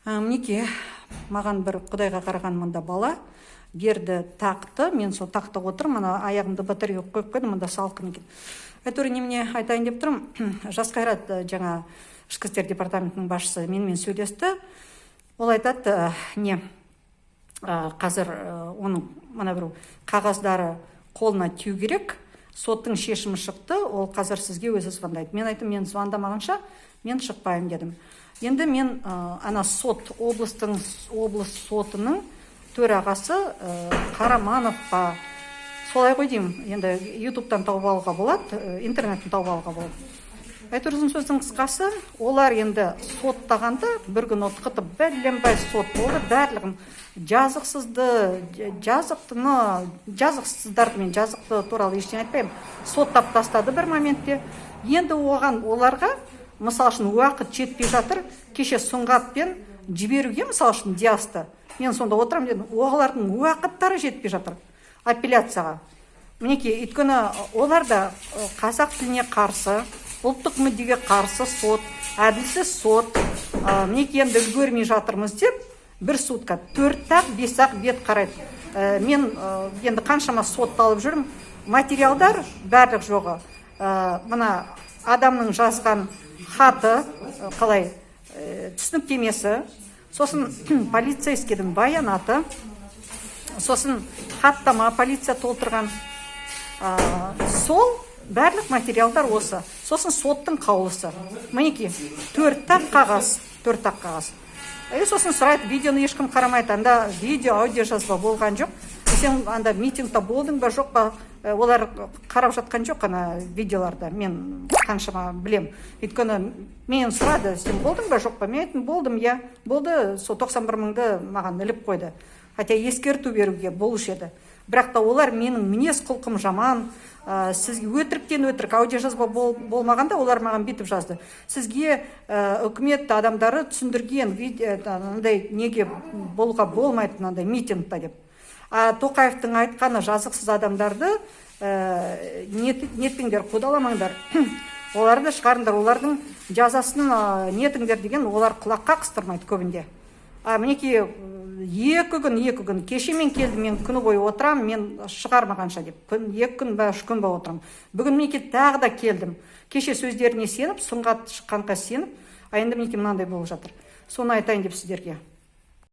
Мінекей, маған бір Құдайға қараған мында бала берді тақты, мен сол тақта отырмын, мына аяғымды батарея қойып қойдым, мында салқын екен. Әйтеуір немене айтайын деп тұрмын, Жас Қайрат жаңа ішкі істер департаментінің басшысы менімен сөйлесті. Ол айтады, қазір оның мына бір қағаздары қолына тию керек, соттың шешімі шықты, ол қазір сізге өзі звондайды. Мен айттым, мен звондамағанша мен шықпаймын дедім. Енді мен ана сот, облыс сотының төрағасы Қарамановқа, солай ғой деймін, енді ютубтан тауып алуға болады, интернеттен тауып алуға болады. Әйтеуір сөздің қысқасы, олар енді соттағанда бір күн отқытып бәленбай сот болды, барлығын жазықсыздарды, мен жазықты туралы ештеңе айтпаймын, соттап тастады бір моментте. Енді оларға мысал үшін уақыт жетпей жатыр, кеше Сұңғатпен жіберуге мысал үшін Диасты. Мен сонда отырам дедім, олардың уақыттары жетпей жатыр апелляцияға. Мінекей, өйткені олар да қазақ тіліне қарсы, ұлттық мүддеге қарсы сот, әділсіз сот, мінекей енді үлгермей жатырмыз деп, бір сутка 4-5 бет қарайды. Мен енді қаншама сотталып жүрмін, материалдар барлық жоғы. Мына адамның жазған хаты, қалай түсініктемесі, сосын полицейскийдің баянаты, сосын хаттама полиция толтырған, сол барлық материалдар осы. Сосын соттың қаулысы. Мінекей, 4 қағаз. Сосын сұрайды, видеоны ешкім қарамайды, анда видео, аудио жазба болған жоқ. Сен анда митингта болдың ба, жоқ па? Олар қарап жатқан жоқ ана видеоларда, мен қаншама білем. Өйткені мен сұрады, сен болдың ба, жоқ па? Мен айттым, болдым, иә. Болды, сол 91 мыңды маған іліп қойды. Хотя ескерту беруге болушы еді. Бірақ та олар менің мінез құлқым жаман, сізге өтіріктен өтірік аудио жазба болмағанда олар маған бүйтіп жазды. Сізге үкімет адамдары түсіндірген, неге болуға болмайды мынандай митингта деп. Тоқаевтың айтқаны жазықсыз адамдарды нетіңдер, қудаламаңдар, оларды шығарыңдар, олардың жазасын нетіңдер деген, олар құлаққа қыстырмайды көбінде. Мінекей, 2 күн, кеше мен келдім, мен күні бойы отырам, мен шығармағанша деп, 2 күн ба 3 күн ба отырам. Бүгін мінекей тағы да келдім, кеше сөздеріне сеніп, Сұңғат шыққанға сеніп, енді мінекей мынандай болып жатыр. Соны айтайын деп сіздерге.